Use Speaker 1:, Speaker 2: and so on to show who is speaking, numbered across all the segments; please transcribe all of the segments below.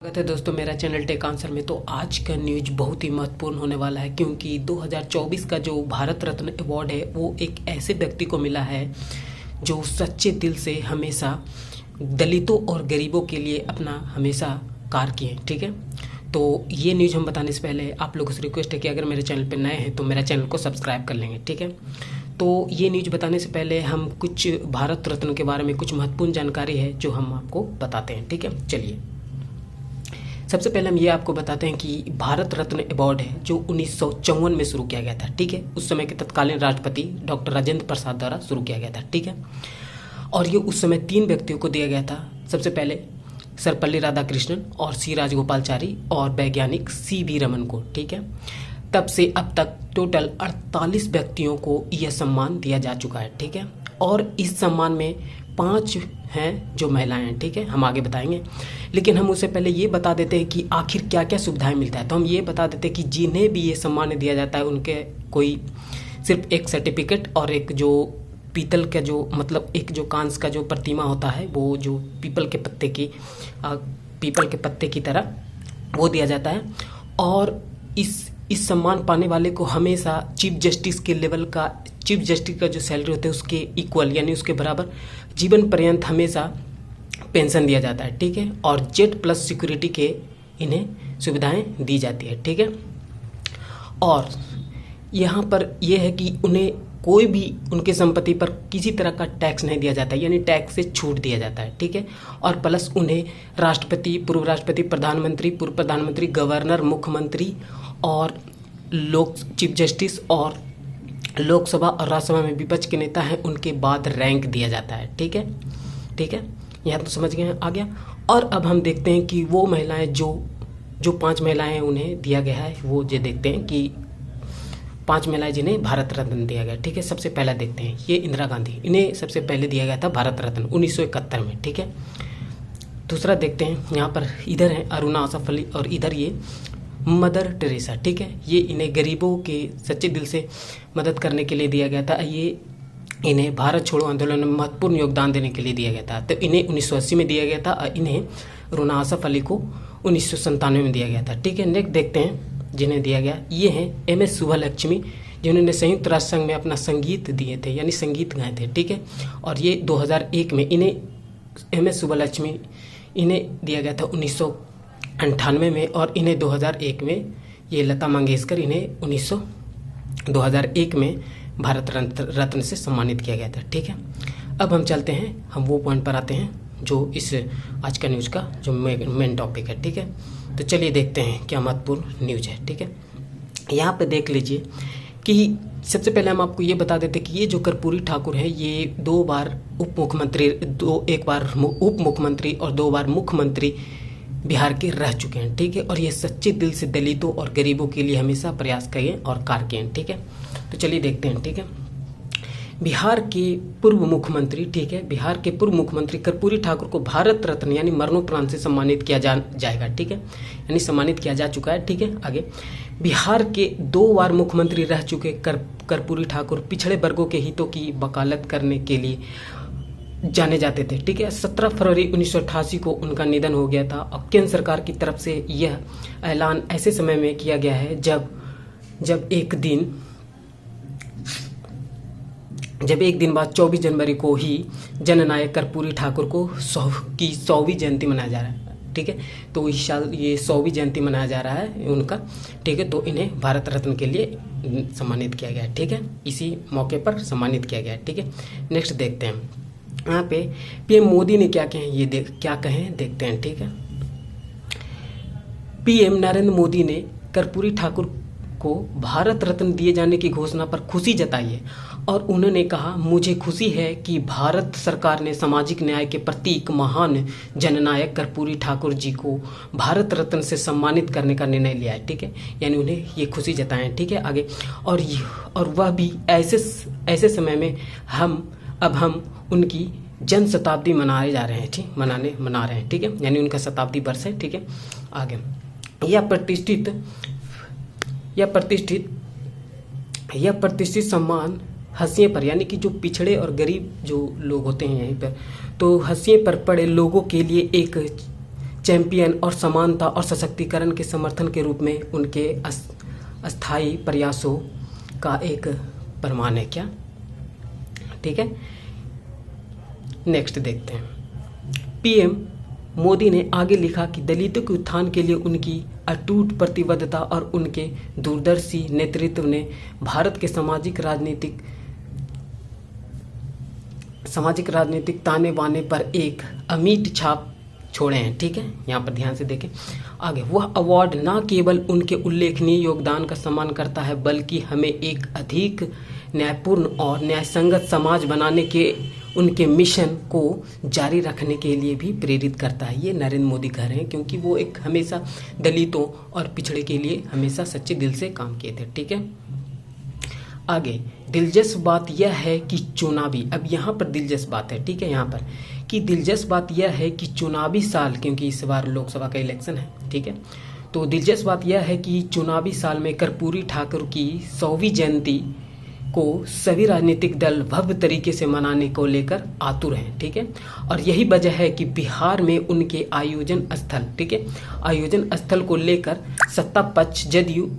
Speaker 1: स्वागत है दोस्तों मेरा चैनल टेक आंसर में। तो आज का न्यूज बहुत ही महत्वपूर्ण होने वाला है क्योंकि 2024 का जो भारत रत्न अवार्ड है वो एक ऐसे व्यक्ति को मिला है जो सच्चे दिल से हमेशा दलितों और गरीबों के लिए अपना हमेशा कार्य किए। ठीक है, तो ये न्यूज़ हम बताने से पहले आप लोगों से रिक्वेस्ट है कि अगर मेरे चैनल पर नए हैं तो मेरा चैनल को सब्सक्राइब कर लेंगे। ठीक है, तो ये न्यूज़ बताने से पहले हम कुछ भारत रत्न के बारे में कुछ महत्वपूर्ण जानकारी है जो हम आपको बताते हैं। ठीक है, चलिए सबसे पहले हम ये आपको बताते हैं कि भारत रत्न अवार्ड है जो 1954 में शुरू किया गया था। ठीक है, उस समय के तत्कालीन राष्ट्रपति डॉक्टर राजेंद्र प्रसाद द्वारा शुरू किया गया था। ठीक है, और ये उस समय 3 व्यक्तियों को दिया गया था। सबसे पहले सर्वपल्ली राधाकृष्णन और सी राजगोपालाचारी और वैज्ञानिक सी.वी. रमन को। ठीक है, तब से अब तक टोटल 48 व्यक्तियों को यह सम्मान दिया जा चुका है। ठीक है, और इस सम्मान में 5 हैं जो महिलाएं हैं। ठीक है, हम आगे बताएंगे, लेकिन हम उससे पहले ये बता देते हैं कि आखिर क्या क्या सुविधाएं मिलता है। तो हम ये बता देते हैं कि जिन्हें भी ये सम्मान दिया जाता है उनके कोई सिर्फ एक सर्टिफिकेट और एक जो पीतल का जो मतलब एक जो कांस का जो प्रतिमा होता है वो जो पीपल के पत्ते की तरह वो दिया जाता है। और इस सम्मान पाने वाले को हमेशा चीफ जस्टिस का जो सैलरी होता है उसके इक्वल यानी उसके बराबर जीवन पर्यंत हमेशा पेंशन दिया जाता है। ठीक है, और जेड प्लस सिक्योरिटी के इन्हें सुविधाएं दी जाती है। ठीक है, और यहाँ पर यह है कि उन्हें कोई भी उनके संपत्ति पर किसी तरह का टैक्स नहीं दिया जाता है, यानी टैक्स से छूट दिया जाता है। ठीक है, और प्लस उन्हें राष्ट्रपति, पूर्व राष्ट्रपति, प्रधानमंत्री, पूर्व प्रधानमंत्री, गवर्नर, मुख्यमंत्री और चीफ जस्टिस और लोकसभा और राज्यसभा में विपक्ष के नेता हैं उनके बाद रैंक दिया जाता है। ठीक है, ठीक है, यहाँ तो समझ गए आ गया। और अब हम देखते हैं कि वो महिलाएं जो 5 महिलाएं हैं उन्हें दिया गया है, वो जो देखते हैं कि 5 महिलाएं जिन्हें भारत रत्न दिया गया। ठीक है, सबसे पहला देखते हैं ये इंदिरा गांधी, इन्हें सबसे पहले दिया गया था भारत रत्न 1971 में। ठीक है, दूसरा देखते हैं यहाँ पर इधर है अरुणा आसफ अली और इधर ये मदर टेरेसा। ठीक है, ये इन्हें गरीबों के सच्चे दिल से मदद करने के लिए दिया गया था। ये इन्हें भारत छोड़ो आंदोलन में महत्वपूर्ण योगदान देने के लिए दिया गया था। तो इन्हें 1980 में दिया गया था और इन्हें अरुणा आसफ अली को 1997 में दिया गया था। ठीक है, नेक्स्ट देखते हैं जिन्हें दिया गया, ये हैं एम.एस. सुब्बालक्ष्मी जिन्होंने संयुक्त राष्ट्र संघ में अपना संगीत दिए थे यानी संगीत गाए थे। ठीक है, और ये 2001 में इन्हें एम.एस. सुब्बालक्ष्मी इन्हें दिया गया था 1998 में, और इन्हें 2001 में ये लता मंगेशकर इन्हें 2001 में भारत रत्न से सम्मानित किया गया था। ठीक है, अब हम चलते हैं, हम वो पॉइंट पर आते हैं जो इस आज का न्यूज़ का जो मेन टॉपिक है। ठीक है, तो चलिए देखते हैं क्या महत्वपूर्ण न्यूज़ है। ठीक है, यहाँ पे देख लीजिए कि सबसे पहले हम आपको ये बता देते कि ये जो कर्पूरी ठाकुर है ये 2 बार एक बार उप मुख्यमंत्री और 2 बार मुख्यमंत्री बिहार के रह चुके हैं। ठीक है, और ये सच्चे दिल से दलितों और गरीबों के लिए हमेशा प्रयास किए और कार्य किए हैं। ठीक है, तो चलिए देखते हैं। ठीक है, बिहार के पूर्व मुख्यमंत्री, ठीक है, बिहार के पूर्व मुख्यमंत्री कर्पूरी ठाकुर को भारत रत्न यानी मरणोपरांत से सम्मानित किया जाएगा। ठीक है, यानी सम्मानित किया जा चुका है। ठीक है, आगे बिहार के 2 बार मुख्यमंत्री रह चुके कर्पूरी ठाकुर पिछड़े वर्गों के हितों की वकालत करने के लिए जाने जाते थे। ठीक है, 17 फरवरी 1988 को उनका निधन हो गया था और केंद्र सरकार की तरफ से यह ऐलान ऐसे समय में किया गया है जब एक दिन बाद 24 जनवरी को ही जननायक कर्पूरी ठाकुर को 100वीं जयंती मनाया जा रहा है। ठीक है, तो इस साल ये 100वीं जयंती मनाया जा रहा है उनका। ठीक है, तो इन्हें भारत रत्न के लिए सम्मानित किया गया है। ठीक है, इसी मौके पर सम्मानित किया गया है। ठीक है, नेक्स्ट देखते हैं यहाँ पे पीएम मोदी ने क्या कहे देखते हैं। ठीक है, पीएम नरेंद्र मोदी ने कर्पूरी ठाकुर को भारत रत्न दिए जाने की घोषणा पर खुशी जताई है और उन्होंने कहा, मुझे खुशी है कि भारत सरकार ने सामाजिक न्याय के प्रतीक महान जननायक कर्पूरी ठाकुर जी को भारत रत्न से सम्मानित करने का निर्णय लिया है। ठीक है, यानी उन्हें ये खुशी जताएं। ठीक है, आगे और वह भी ऐसे समय में हम उनकी जन्म शताब्दी मनाए जा रहे हैं। ठीक, मना रहे हैं। ठीक है, यानी उनका शताब्दी वर्ष है। ठीक है, आगे यह प्रतिष्ठित सम्मान हंसिए पर यानी कि जो पिछड़े और गरीब जो लोग होते हैं यहीं पर, तो हंसिए पर पड़े लोगों के लिए एक चैंपियन और समानता और सशक्तिकरण के समर्थन के रूप में उनके अस्थायी प्रयासों का एक प्रमाण है। क्या? ठीक है, नेक्स्ट देखते हैं। पीएम मोदी ने आगे लिखा कि दलितों के उत्थान के लिए उनकी अटूट प्रतिबद्धता और उनके दूरदर्शी नेतृत्व ने भारत के सामाजिक राजनीतिक ताने बाने पर एक अमिट छाप छोड़े हैं। ठीक है, यहाँ पर ध्यान से देखें आगे। वह अवार्ड न केवल उनके उल्लेखनीय योगदान का सम्मान करता है बल्कि हमें एक अधिक न्यायपूर्ण और न्यायसंगत समाज बनाने के उनके मिशन को जारी रखने के लिए भी प्रेरित करता है। ये नरेंद्र मोदी कह रहे हैं, क्योंकि वो एक हमेशा दलितों और पिछड़े के लिए हमेशा सच्चे दिल से काम किए थे। ठीक है, आगे दिलचस्प बात यह है कि चुनावी, अब यहाँ पर दिलचस्प बात है, ठीक है, यहाँ पर कि दिलचस्प बात यह है कि चुनावी साल, क्योंकि इस बार लोकसभा का इलेक्शन है, ठीक है, तो दिलचस्प बात यह है कि चुनावी साल में कर्पूरी ठाकुर की 100वीं जयंती को सभी राजनीतिक दल भव्य तरीके से मनाने को लेकर आतुर हैं। ठीक है, और यही वजह है कि बिहार में उनके आयोजन स्थल, ठीक है, आयोजन स्थल को लेकर सत्ता पक्ष जदयू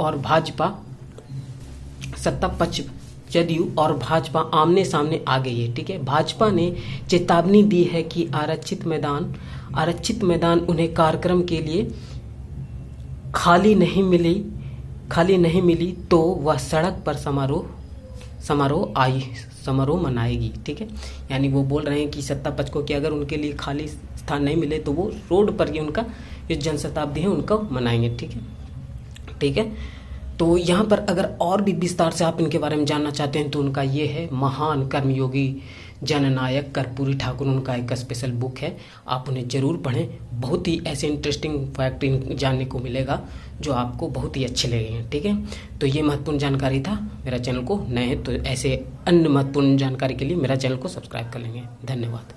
Speaker 1: और भाजपा आमने सामने आ गई है। ठीक है, भाजपा ने चेतावनी दी है कि आरक्षित मैदान उन्हें कार्यक्रम के लिए खाली नहीं मिली तो वह सड़क पर समारोह मनाएगी। ठीक है, यानी वो बोल रहे हैं कि सत्ता पक्ष को कि अगर उनके लिए खाली स्थान नहीं मिले तो वो रोड पर ही उनका जो जनशताब्दी है उनको मनाएंगे। ठीक है, तो यहाँ पर अगर और भी विस्तार से आप इनके बारे में जानना चाहते हैं तो उनका ये है महान कर्मयोगी जननायक कर्पूरी ठाकुर, उनका एक स्पेशल बुक है, आप उन्हें ज़रूर पढ़ें। बहुत ही ऐसे इंटरेस्टिंग फैक्ट जानने को मिलेगा जो आपको बहुत ही अच्छे लगेंगे। ठीक है, तो ये महत्वपूर्ण जानकारी था। मेरा चैनल को नए हैं तो ऐसे अन्य महत्वपूर्ण जानकारी के लिए मेरा चैनल को सब्सक्राइब कर लेंगे। धन्यवाद।